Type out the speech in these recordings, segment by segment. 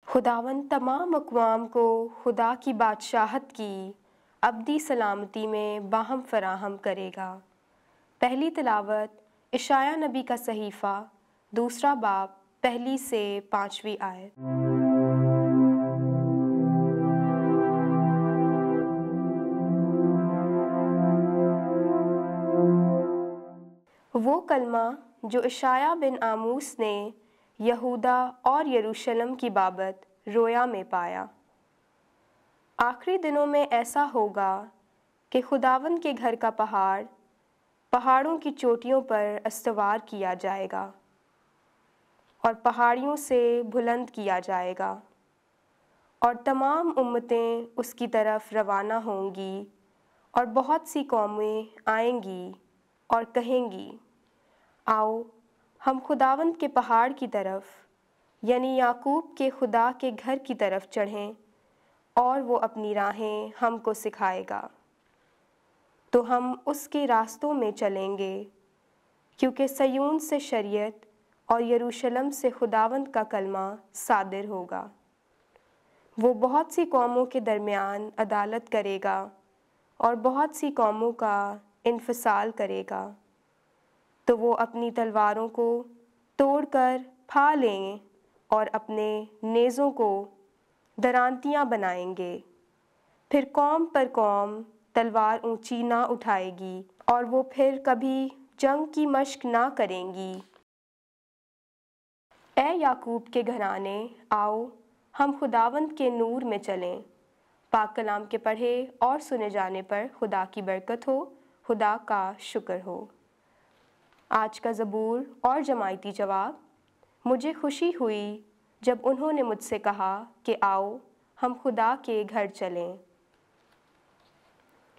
خداوند تمام اقوام کو خدا کی بادشاہت کی ابدی سلامتی میں باہم فراہم کرے گا۔ پہلی تلاوت اشعیاء نبی کا صحیفہ، دوسرا باب، 1 سے 5 آیت۔ وہ کلمہ جو اشعیاء بن آموس نے یہودا اور یروشلم کی بابت رویا میں پایا۔ آخری دنوں میں ایسا ہوگا کہ خداوند کے گھر کا پہاڑ پہاڑوں کی چوٹیوں پر استوار کیا جائے گا اور پہاڑیوں سے بلند کیا جائے گا، اور تمام امتیں اس کی طرف روانہ ہوں گی، اور بہت سی قومیں آئیں گی اور کہیں گی، آؤ ہم خداوند کے پہاڑ کی طرف، یعنی یعقوب کے خدا کے گھر کی طرف چڑھیں، اور وہ اپنی راہیں ہم کو سکھائے گا، تو ہم اس کے راستوں میں چلیں گے، کیونکہ صیون سے شریعت اور یروشلم سے خداوند کا کلمہ صادر ہوگا۔ وہ بہت سی قوموں کے درمیان عدالت کرے گا اور بہت سی قوموں کا انفصال کرے گا، تو وہ اپنی تلواروں کو توڑ کر پھا لیں اور اپنے نیزوں کو درانتیاں بنائیں گے۔ پھر قوم پر قوم تلوار اونچی نہ اٹھائے گی، اور وہ پھر کبھی جنگ کی مشق نہ کریں گی۔ اے یعقوب کے گھرانے، آؤ ہم خداوند کے نور میں چلیں۔ پاک کلام کے پڑھے اور سنے جانے پر خدا کی برکت ہو، خدا کا شکر ہو۔ آج کا زبور اور جماعتی جواب۔ مجھے خوشی ہوئی جب انہوں نے مجھ سے کہا کہ آؤ ہم خدا کے گھر چلیں۔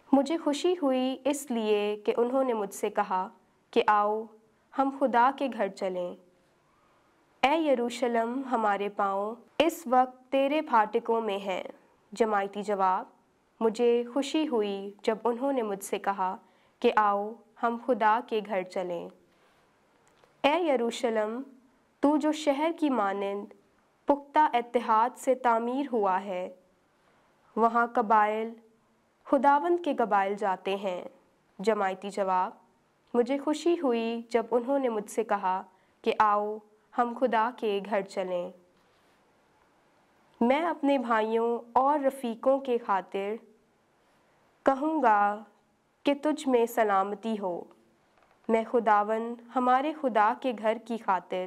مجھے خوشی ہوئی اس لیے کہ انہوں نے مجھ سے کہا کہ آؤ ہم خدا کے گھر چلیں۔ اے یروشلم، ہمارے پاؤں اس وقت تیرے پھاٹکوں میں ہیں۔ جماعتی جواب۔ مجھے خوشی ہوئی جب انہوں نے مجھ سے کہا کہ آؤ ہم خدا کے گھر چلیں۔ اے یروشلم، تو جو شہر کی مانند پختہ اتحاد سے تعمیر ہوا ہے، وہاں قبائل خداوند کے قبائل جاتے ہیں۔ جماعتی جواب۔ مجھے خوشی ہوئی جب انہوں نے مجھ سے کہا کہ آؤ ہم خدا کے گھر چلیں۔ میں اپنے بھائیوں اور رفیقوں کے خاطر کہوں گا کہ تجھ میں سلامتی ہو۔ میں خداوند ہمارے خدا کے گھر کی خاطر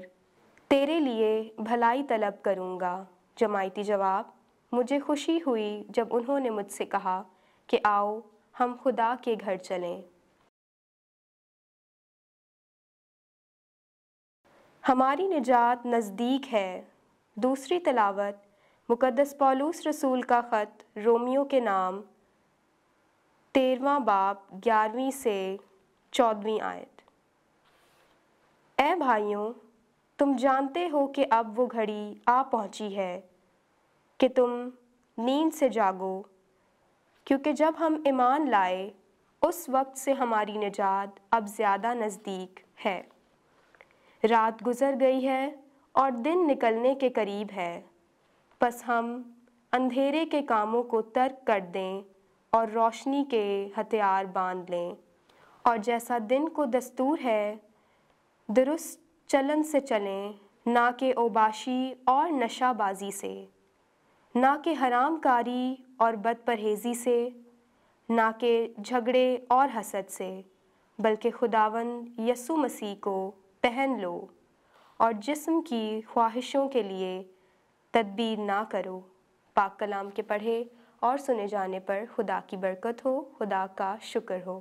تیرے لیے بھلائی طلب کروں گا۔ جماعتی جواب۔ مجھے خوشی ہوئی جب انہوں نے مجھ سے کہا کہ آؤ ہم خدا کے گھر چلیں۔ ہماری نجات نزدیک ہے۔ دوسری تلاوت مقدس پولس رسول کا خط رومیوں کے نام، 13واں باب، 11 سے 14 آیت۔ اے بھائیوں، تم جانتے ہو کہ اب وہ گھڑی آ پہنچی ہے کہ تم نیند سے جاگو، کیونکہ جب ہم ایمان لائے اس وقت سے ہماری نجات اب زیادہ نزدیک ہے۔ رات گزر گئی ہے اور دن نکلنے کے قریب ہے، پس ہم اندھیرے کے کاموں کو ترک کر دیں اور روشنی کے ہتھیار باندھ لیں، اور جیسا دن کو دستور ہے درست چلن سے چلیں، نہ کہ اوباشی اور نشہ بازی سے، نہ کہ حرام کاری اور بد پرہیزی سے، نہ کہ جھگڑے اور حسد سے، بلکہ خداوند یسوع مسیح کو پہن لو، اور جسم کی خواہشوں کے لیے تدبیر نہ کرو۔ پاک کلام کے پڑھے اور سنے جانے پر خدا کی برکت ہو، خدا کا شکر ہو۔